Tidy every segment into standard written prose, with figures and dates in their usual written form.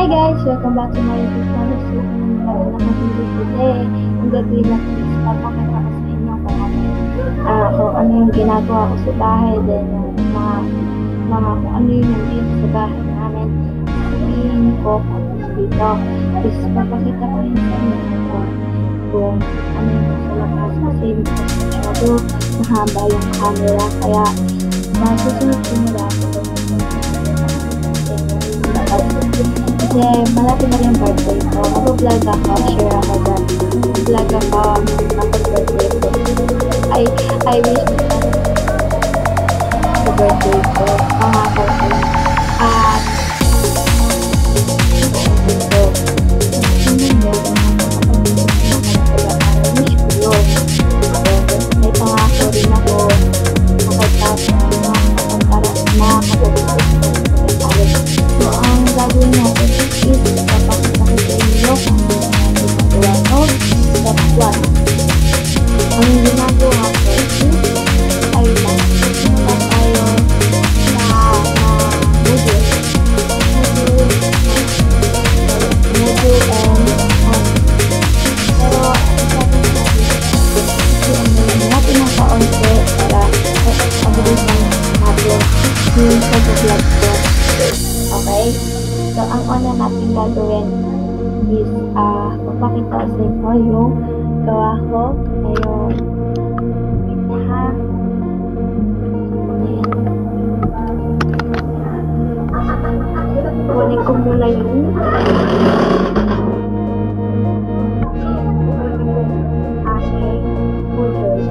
Hi guys! Welcome back to my YouTube channel. So, kung naman na video today, ang gagawin natin is papakita ko sa inyo kung ano yung ginagawa ko sa bahay, then yung kung ano yung nandito sa bahay namin. Sabihin ko kung dito. Tapos papakita ko rin sa inyo kung ano yung sa labas kasi masyado mahaba yung camera. Kaya masusunod ko mula ako kasi malapit na yung birthday ko. Mag-vlog ako, share ako dyan. Vlog ako birthday ko. I wish na sa birthday ko. Pangako ko. May pangako rin ako so, ang gagawin natin is papakita ko sa inyo kung ginagawa ko. Step 1. Ang ginagawa ko ay magpunta tayo sa Moodle and pero natin ng kaunti para mabilisan natin yung pag-vlog ko. Okay? So, ang una natin gagawin is papakita sa inyo yung gawa ko ngayong kunin ko muna yung aking Moodle.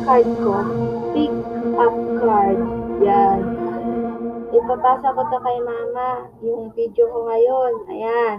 Pick up card. Yan. Ipapasa ko to kay mama. Yung video ko ngayon. Ayan.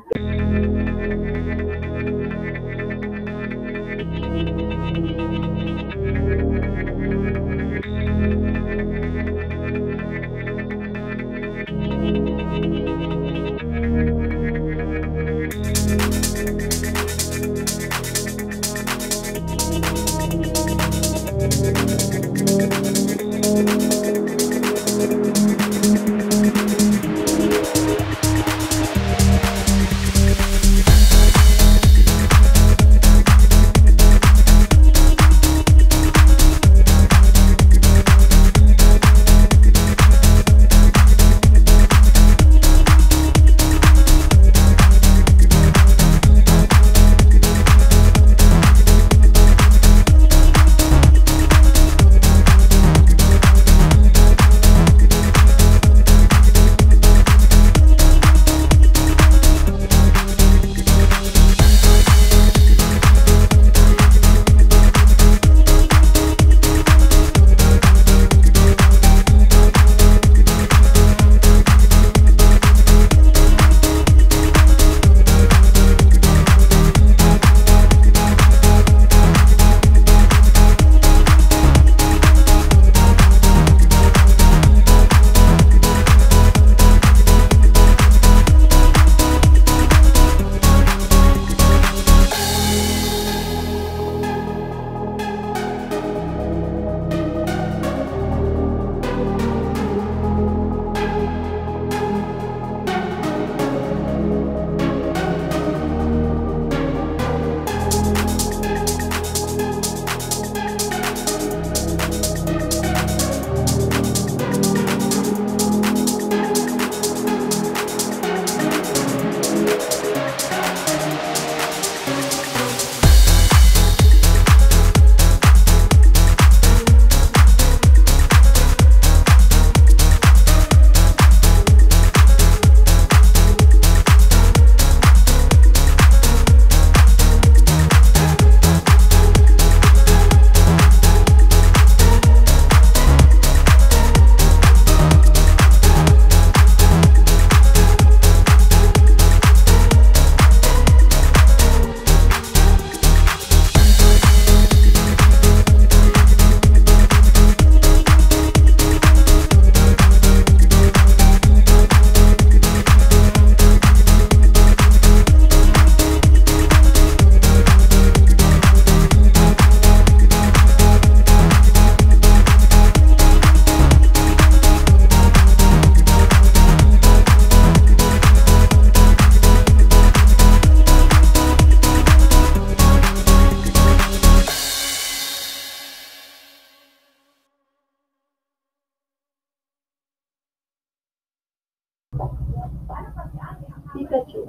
Pikachu.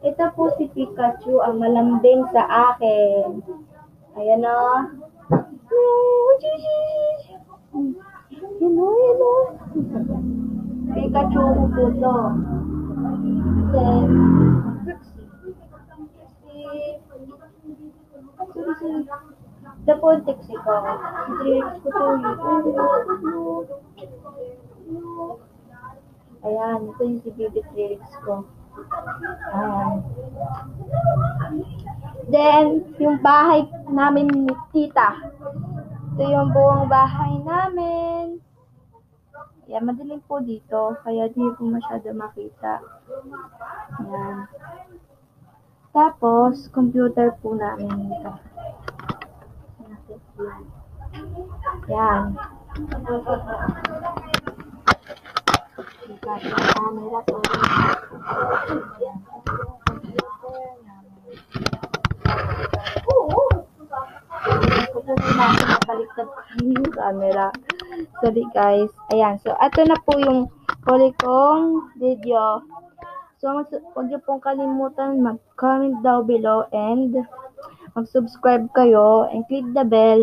Ito po si Pikachu, ang malambing sa akin. Ayan o. Hello. Pikachu ko po to. Then, Trixie. Ito po ang Trixie ko. Trixie ko to. Ayan, ito yung si Baby Trix ko. Ayan. Then, yung bahay namin ni Tita. Ito yung buong bahay namin. Ayan, madilim po dito, kaya di po masyado makita. Ayan. Tapos, computer po namin ito. Ayan. Camera po. Baliktad ko yung camera. Sorry guys. Ayan. So, ito na po yung huli kong video. So, huwag niyo pong kalimutan mag-comment down below and mag-subscribe kayo and click the bell.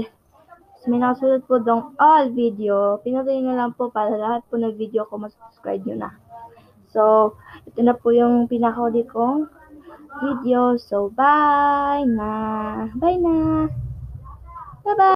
So, may nakasunod po dong all video. Pinutuloy na lang po para lahat po ng video ko mag-subscribe nyo na. So, ito na po yung pinakahuli kong video. So, bye na. Bye na. Bye-bye.